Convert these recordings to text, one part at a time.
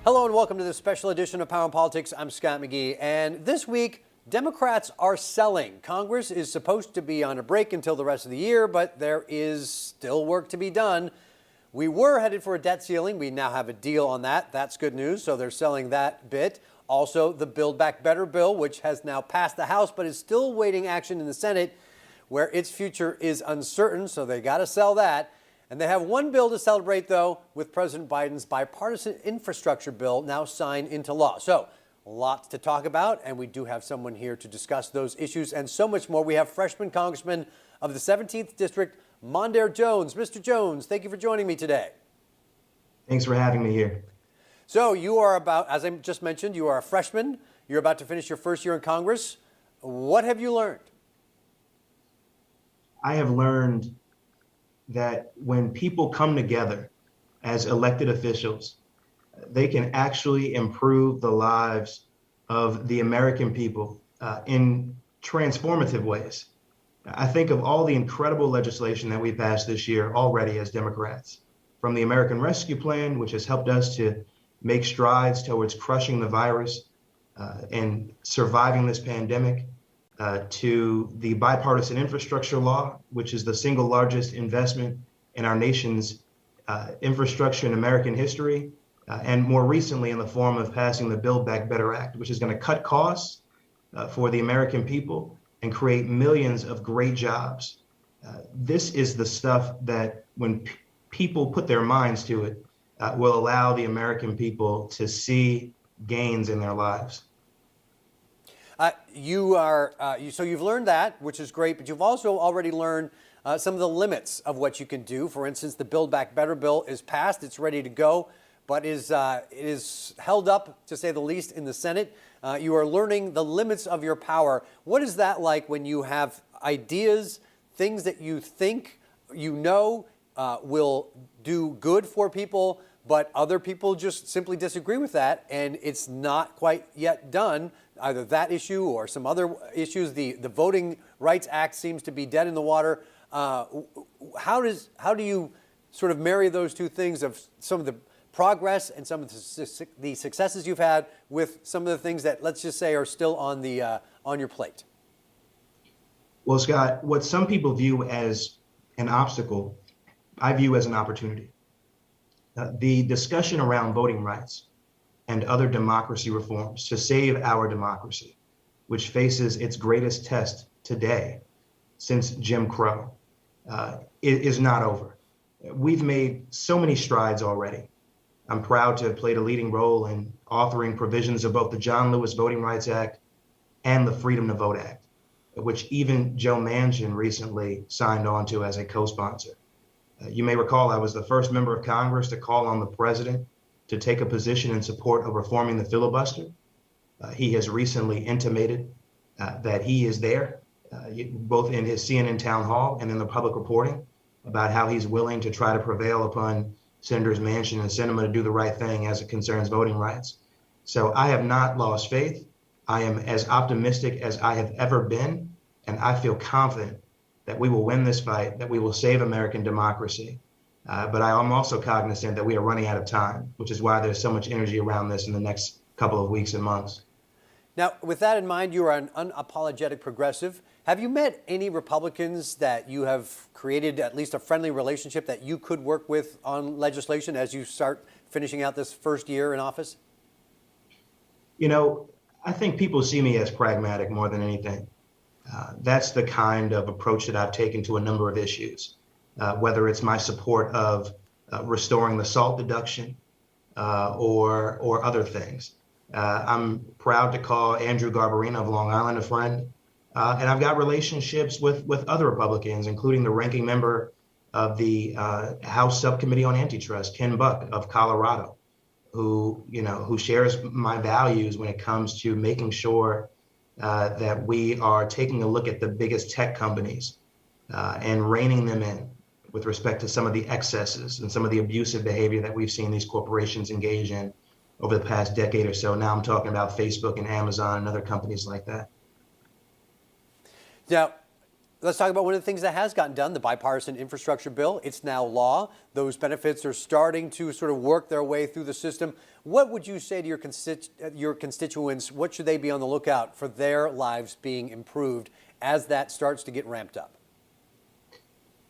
Hello and welcome to this special edition of Power and Politics. I'm Scott McGee, and this week, Democrats are selling. Congress is supposed to be on a break until the rest of the year, but there is still work to be done. We were headed for a debt ceiling. We now have a deal on that. That's good news, so they're selling that bit. Also, the Build Back Better bill, which has now passed the House, but is still waiting action in the Senate, where its future is uncertain, so they got to sell that. And they have one bill to celebrate, though, with President Biden's bipartisan infrastructure bill now signed into law. So, lots to talk about, and we do have someone here to discuss those issues and so much more. We have freshman Congressman of the 17th District, Mondaire Jones. Mr. Jones, thank you for joining me today. Thanks for having me here. So, you are about, as I just mentioned, you are a freshman. You're about to finish your first year in Congress. What have you learned? I have learned that when people come together as elected officials, they can actually improve the lives of the American people in transformative ways. I think of all the incredible legislation that we passed this year already as Democrats, from the American Rescue Plan, which has helped us to make strides towards crushing the virus and surviving this pandemic, to the bipartisan infrastructure law, which is the single largest investment in our nation's infrastructure in American history, and more recently in the form of passing the Build Back Better Act, which is going to cut costs for the American people and create millions of great jobs. This is the stuff that when people put their minds to it, will allow the American people to see gains in their lives. So you've learned that, which is great, but you've also already learned some of the limits of what you can do. For instance, the Build Back Better bill is passed, it's ready to go, but it is held up, to say the least, in the Senate. You are learning the limits of your power. What is that like when you have ideas, things that you think you know will do good for people, but other people just simply disagree with that, and it's not quite yet done, either that issue or some other issues? The Voting Rights Act seems to be dead in the water. How do you sort of marry those two things of some of the progress and some of the successes you've had with some of the things that, let's just say, are still on your plate? Well, Scott, what some people view as an obstacle, I view as an opportunity. The discussion around voting rights and other democracy reforms to save our democracy, which faces its greatest test today since Jim Crow, is not over. We've made so many strides already. I'm proud to have played a leading role in authoring provisions of both the John Lewis Voting Rights Act and the Freedom to Vote Act, which even Joe Manchin recently signed on to as a co-sponsor. You may recall I was the first member of Congress to call on the president to take a position in support of reforming the filibuster. He has recently intimated that he is there, both in his CNN town hall and in the public reporting, about how he's willing to try to prevail upon Senators Manchin and Sinema to do the right thing as it concerns voting rights. So I have not lost faith. I am as optimistic as I have ever been, and I feel confident that we will win this fight, that we will save American democracy. But I am also cognizant that we are running out of time, which is why there's so much energy around this in the next couple of weeks and months. Now, with that in mind, you are an unapologetic progressive. Have you met any Republicans that you have created at least a friendly relationship that you could work with on legislation as you start finishing out this first year in office? You know, I think people see me as pragmatic more than anything. That's the kind of approach that I've taken to a number of issues, whether it's my support of restoring the SALT deduction or other things. I'm proud to call Andrew Garbarino of Long Island a friend. And I've got relationships with other Republicans, including the ranking member of the House Subcommittee on Antitrust, Ken Buck of Colorado, who shares my values when it comes to making sure that we are taking a look at the biggest tech companies and reining them in with respect to some of the excesses and some of the abusive behavior that we've seen these corporations engage in over the past decade or so. Now I'm talking about Facebook and Amazon and other companies like that. Now, Let's talk about one of the things that has gotten done, the bipartisan infrastructure bill. It's now law. Those benefits are starting to sort of work their way through the system. What would you say to your constituents? What should they be on the lookout for their lives being improved as that starts to get ramped up?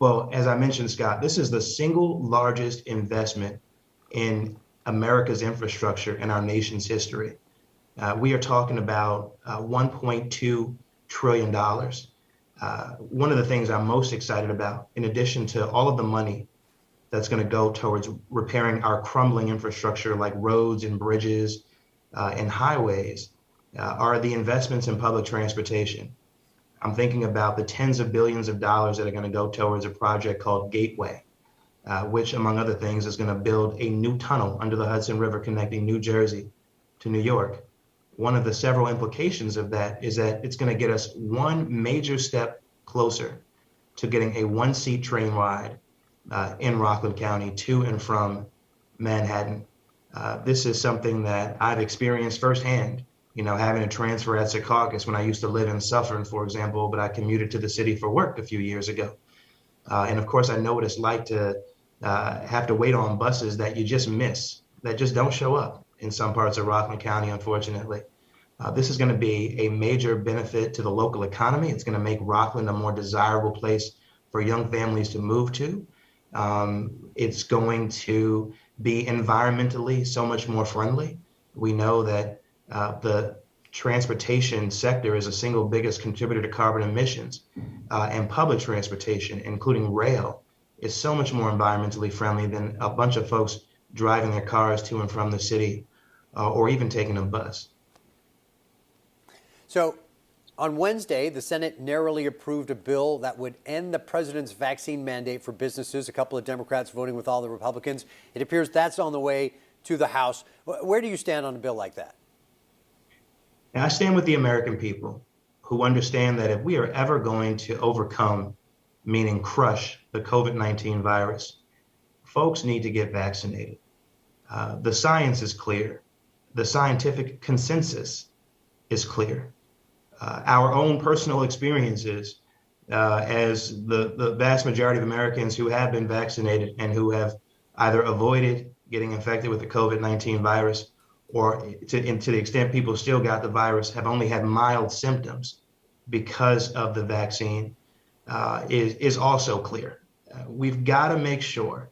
Well, as I mentioned, Scott, this is the single largest investment in America's infrastructure in our nation's history. We are talking about $1.2 trillion. One of the things I'm most excited about, in addition to all of the money that's going to go towards repairing our crumbling infrastructure like roads and bridges and highways, are the investments in public transportation. I'm thinking about the tens of billions of dollars that are going to go towards a project called Gateway, which, among other things, is going to build a new tunnel under the Hudson River connecting New Jersey to New York. One of the several implications of that is that it's going to get us one major step closer to getting a one-seat train ride in Rockland County to and from Manhattan. This is something that I've experienced firsthand, having to transfer at Secaucus when I used to live in Suffern, for example, but I commuted to the city for work a few years ago. And of course, I know what it's like to have to wait on buses that you just miss, that just don't show up in some parts of Rockland County, unfortunately. This is going to be a major benefit to the local economy. It's going to make Rockland a more desirable place for young families to move to. It's going to be environmentally so much more friendly. We know that the transportation sector is the single biggest contributor to carbon emissions, and public transportation, including rail, is so much more environmentally friendly than a bunch of folks driving their cars to and from the city, or even taking a bus. So on Wednesday, the Senate narrowly approved a bill that would end the president's vaccine mandate for businesses. A couple of Democrats voting with all the Republicans. It appears that's on the way to the House. Where do you stand on a bill like that? And I stand with the American people who understand that if we are ever going to overcome, meaning crush, the COVID-19 virus, folks need to get vaccinated. The science is clear. The scientific consensus is clear. Our own personal experiences as the vast majority of Americans who have been vaccinated and who have either avoided getting infected with the COVID-19 virus, or to the extent people still got the virus, have only had mild symptoms because of the vaccine, is also clear. We've got to make sure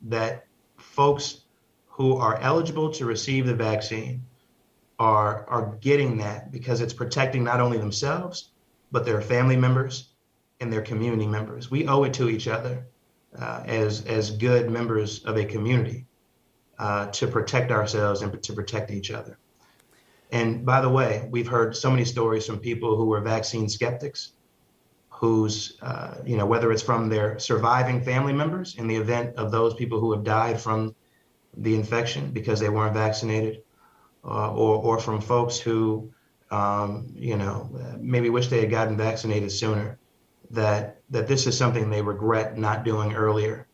that folks who are eligible to receive the vaccine are getting that, because it's protecting not only themselves, but their family members and their community members. We owe it to each other as good members of a community to protect ourselves and to protect each other. And by the way, we've heard so many stories from people who were vaccine skeptics, whose, whether it's from their surviving family members in the event of those people who have died from the infection because they weren't vaccinated, or from folks who, maybe wish they had gotten vaccinated sooner, that this is something they regret not doing earlier.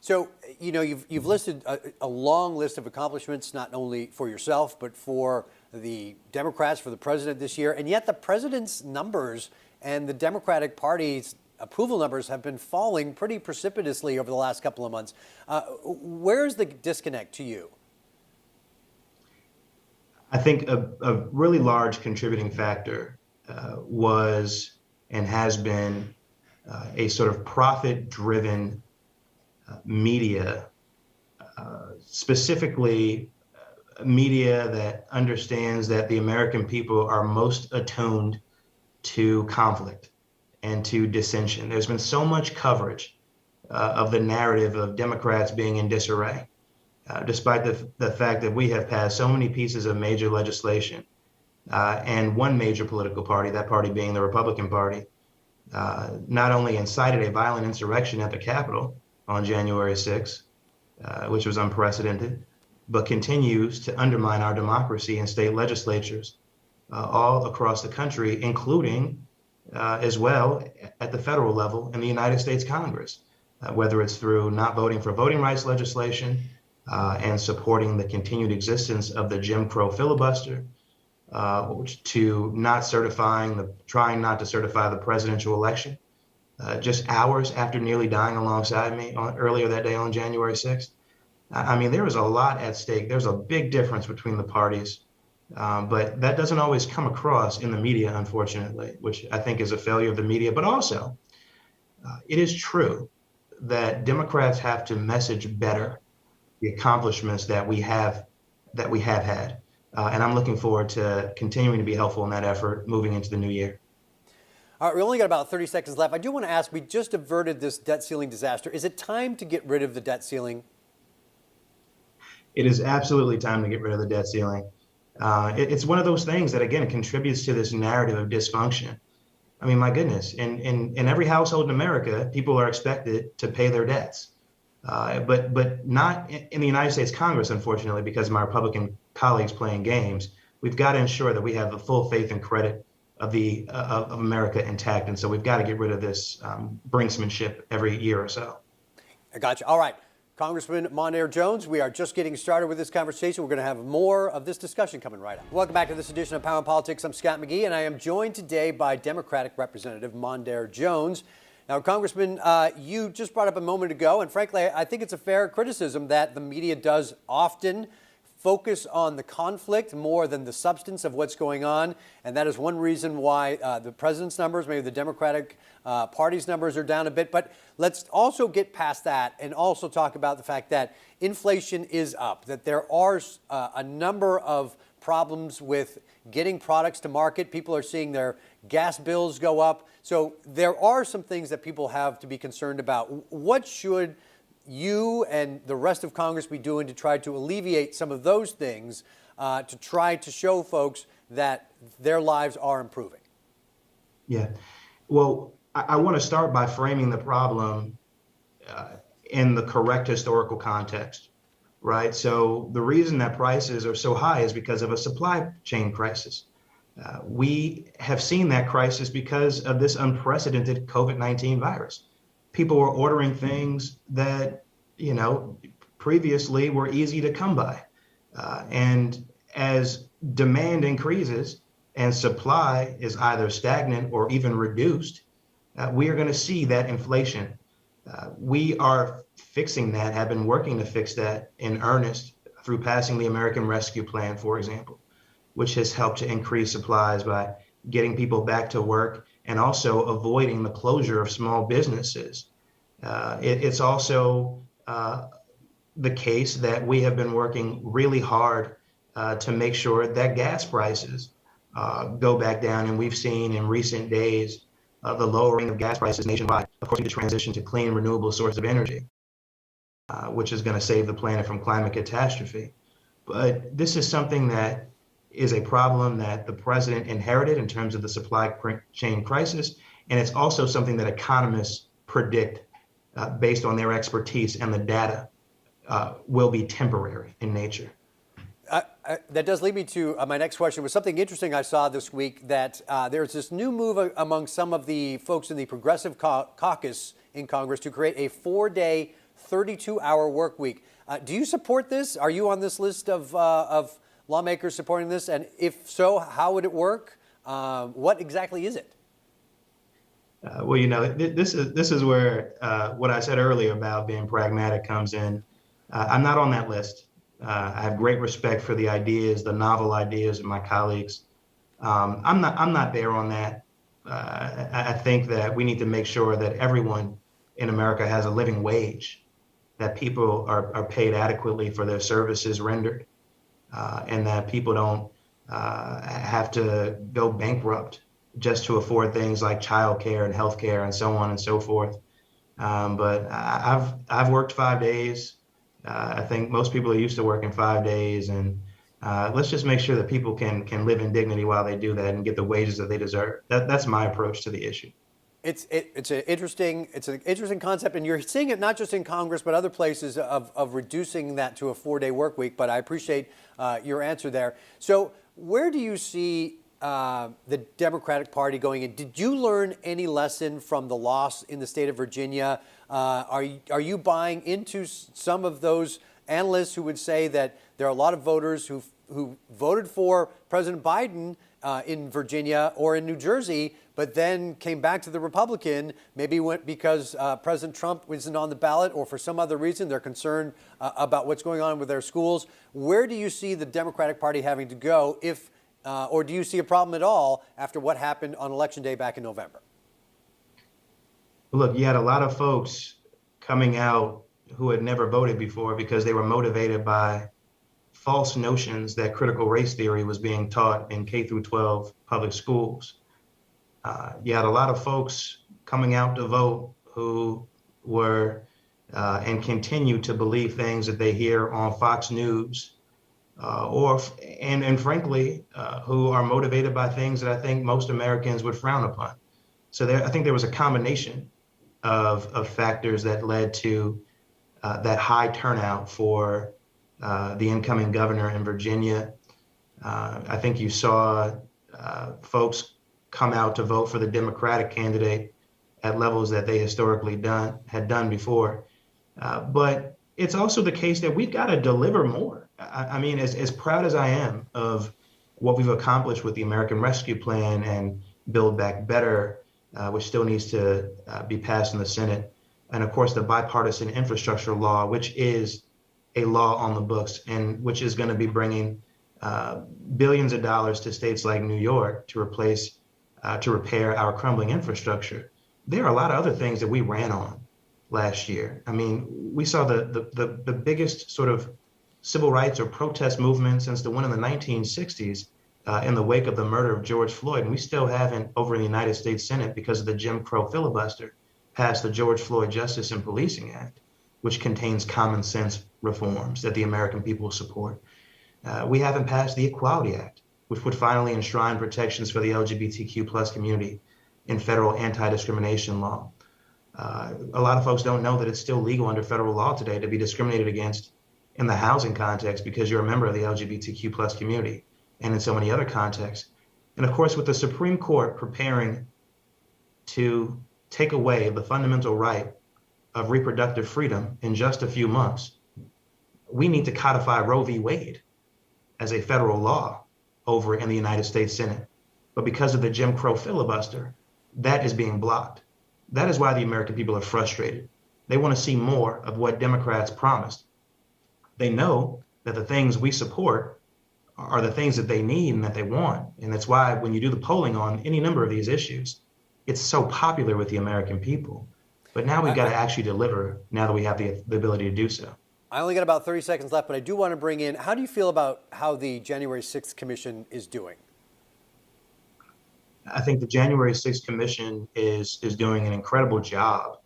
So, you've listed a long list of accomplishments, not only for yourself, but for the Democrats, for the president this year. And yet the president's numbers and the Democratic Party's approval numbers have been falling pretty precipitously over the last couple of months. Where's the disconnect to you? I think a really large contributing factor was and has been a sort of profit-driven media, specifically media that understands that the American people are most attuned to conflict and to dissension. There's been so much coverage of the narrative of Democrats being in disarray, despite the fact that we have passed so many pieces of major legislation, and one major political party, that party being the Republican Party, not only incited a violent insurrection at the Capitol on January 6th, which was unprecedented, but continues to undermine our democracy in state legislatures all across the country, including as well at the federal level in the United States Congress, whether it's through not voting for voting rights legislation and supporting the continued existence of the Jim Crow filibuster, to trying not to certify the presidential election, just hours after nearly dying alongside me earlier that day on January 6th. I mean, there was a lot at stake. There's a big difference between the parties, but that doesn't always come across in the media, unfortunately, which I think is a failure of the media. But also, it is true that Democrats have to message better the accomplishments that we have had. And I'm looking forward to continuing to be helpful in that effort moving into the new year. All right, we only got about 30 seconds left. I do want to ask, we just averted this debt ceiling disaster. Is it time to get rid of the debt ceiling? It is absolutely time to get rid of the debt ceiling. It's one of those things that, again, contributes to this narrative of dysfunction. I mean, my goodness, in every household in America, people are expected to pay their debts. But not in the United States Congress, unfortunately, because of my Republican colleagues playing games. We've got to ensure that we have the full faith and credit of America intact. And so we've got to get rid of this brinksmanship every year or so. I got you. All right. Congressman Mondaire Jones, we are just getting started with this conversation. We're going to have more of this discussion coming right up. Welcome back to this edition of Power and Politics. I'm Scott McGee, and I am joined today by Democratic Representative Mondaire Jones. Now, Congressman, you just brought up a moment ago, and frankly, I think it's a fair criticism that the media does often focus on the conflict more than the substance of what's going on. And that is one reason why the president's numbers, maybe the Democratic Party's numbers are down a bit. But let's also get past that and also talk about the fact that inflation is up, that there are a number of problems with getting products to market. People are seeing their gas bills go up. So there are some things that people have to be concerned about. What should you and the rest of Congress be doing to try to alleviate some of those things, to try to show folks that their lives are improving? Yeah. Well, I want to start by framing the problem in the correct historical context, right? So the reason that prices are so high is because of a supply chain crisis. We have seen that crisis because of this unprecedented COVID-19 virus. People were ordering things that, previously were easy to come by. And as demand increases and supply is either stagnant or even reduced, we are going to see that inflation. We are fixing that, have been working to fix that in earnest through passing the American Rescue Plan, for example, which has helped to increase supplies by getting people back to work and also avoiding the closure of small businesses. It's also the case that we have been working really hard to make sure that gas prices go back down. And we've seen in recent days the lowering of gas prices nationwide, of course, the transition to clean, renewable sources of energy, which is going to save the planet from climate catastrophe. But this is something that is a problem that the president inherited in terms of the supply chain crisis. And it's also something that economists predict based on their expertise and the data will be temporary in nature. That does lead me to my next question. Was something interesting I saw this week that there's this new move among some of the folks in the Progressive Caucus in Congress to create a 4-day, 32-hour work week. Do you support this? Are you on this list of lawmakers supporting this? And if so, how would it work? What exactly is it? Well, this is where what I said earlier about being pragmatic comes in. I'm not on that list. I have great respect for the ideas, the novel ideas of my colleagues. I'm not there on that. I think that we need to make sure that everyone in America has a living wage, that people are paid adequately for their services rendered, and that people don't have to go bankrupt just to afford things like childcare and healthcare and so on and so forth. But I've worked 5 days. I think most people are used to working 5 days, and let's just make sure that people can live in dignity while they do that and get the wages that they deserve. That's my approach to the issue. It's an interesting concept, and you're seeing it not just in Congress but other places of reducing that to a 4-day work week. But I appreciate your answer there. So where do you see the Democratic Party going in? Did you learn any lesson from the loss in the state of Virginia? Are you buying into some of those analysts who would say that there are a lot of voters who who voted for President Biden in Virginia or in New Jersey, but then came back to the Republican, maybe went because President Trump isn't on the ballot or for some other reason they're concerned about what's going on with their schools. Where do you see the Democratic Party having to go if, or do you see a problem at all after what happened on Election Day back in November? Look, you had a lot of folks coming out who had never voted before because they were motivated by false notions that critical race theory was being taught in K through 12 public schools. You had a lot of folks coming out to vote who were and continue to believe things that they hear on Fox News, and frankly, who are motivated by things that I think most Americans would frown upon. So I think there was a combination of factors that led to that high turnout for the incoming governor in Virginia. I think you saw folks come out to vote for the Democratic candidate at levels that they historically had done before. But it's also the case that we've got to deliver more. I mean, as proud as I am of what we've accomplished with the American Rescue Plan and Build Back Better, which still needs to be passed in the Senate, and of course the bipartisan infrastructure law, which is a law on the books and which is going to be bringing billions of dollars to states like New York to repair our crumbling infrastructure. There are a lot of other things that we ran on last year. I mean, we saw the biggest sort of civil rights or protest movement since the one in the 1960s in the wake of the murder of George Floyd. And we still haven't, over in the United States Senate, because of the Jim Crow filibuster, passed the George Floyd Justice and Policing Act, which contains common sense reforms that the American people support. We haven't passed the Equality Act, which would finally enshrine protections for the LGBTQ plus community in federal anti-discrimination law. A lot of folks don't know that it's still legal under federal law today to be discriminated against in the housing context because you're a member of the LGBTQ plus community and in so many other contexts. And of course, with the Supreme Court preparing to take away the fundamental right of reproductive freedom in just a few months, we need to codify Roe v. Wade as a federal law over in the United States Senate. But because of the Jim Crow filibuster, that is being blocked. That is why the American people are frustrated. They want to see more of what Democrats promised. They know that the things we support are the things that they need and that they want. And that's why when you do the polling on any number of these issues, it's so popular with the American people. But now we've got to actually deliver now that we have the ability to do so. I only got about 30 seconds left, but I do want to bring in, how do you feel about how the January 6th Commission is doing? I think the January 6th Commission is doing an incredible job.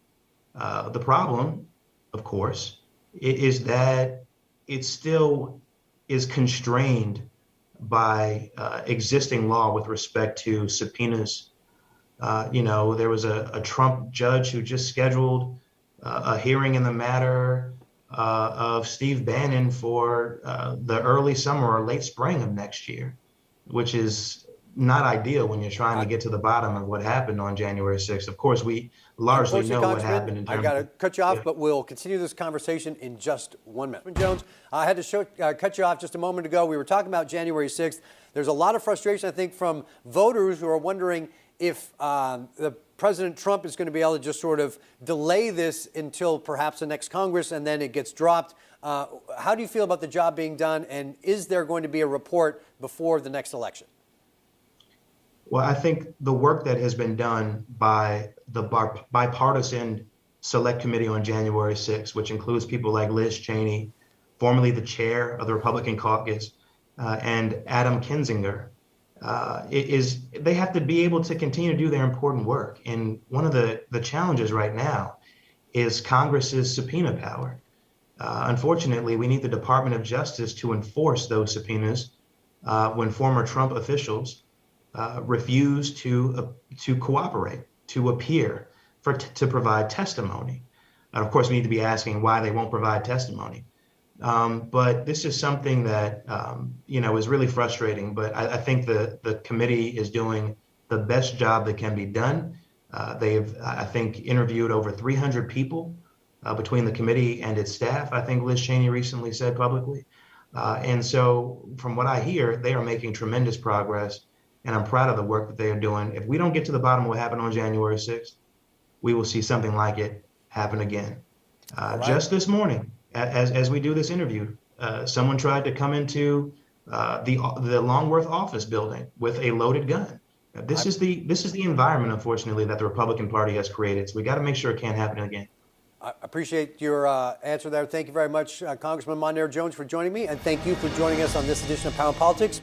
The problem, of course, is that it still is constrained by existing law with respect to subpoenas. There was a Trump judge who just scheduled a hearing in the matter of Steve Bannon for the early summer or late spring of next year, which is not ideal when you're trying to get to the bottom of what happened on January 6th. Of course, we largely know what happened in terms I got to cut you off, but we'll continue this conversation in just 1 minute. Jones, I had to cut you off just a moment ago. We were talking about January 6th. There's a lot of frustration, I think, from voters who are wondering if the President Trump is going to be able to just sort of delay this until perhaps the next Congress and then it gets dropped. How do you feel about the job being done? And is there going to be a report before the next election? Well, I think the work that has been done by the bipartisan select committee on January 6th, which includes people like Liz Cheney, formerly the chair of the Republican caucus, and Adam Kinzinger, they have to be able to continue to do their important work. And one of the challenges right now is Congress's subpoena power. Unfortunately, we need the Department of Justice to enforce those subpoenas when former Trump officials refuse to cooperate, to appear, to provide testimony. And of course, we need to be asking why they won't provide testimony. But this is something that is really frustrating. But I think the committee is doing the best job that can be done. They've, I think, interviewed over 300 people between the committee and its staff. I think Liz Cheney recently said publicly. And so from what I hear, they are making tremendous progress, and I'm proud of the work that they are doing. If we don't get to the bottom of what happened on January 6th, we will see something like it happen again. All right. Just this morning, as we do this interview, someone tried to come into the Longworth office building with a loaded gun. This is the environment, unfortunately, that the Republican Party has created. So we got to make sure it can't happen again. I appreciate your answer there. Thank you very much, Congressman Mondaire Jones, for joining me, and thank you for joining us on this edition of Power Politics.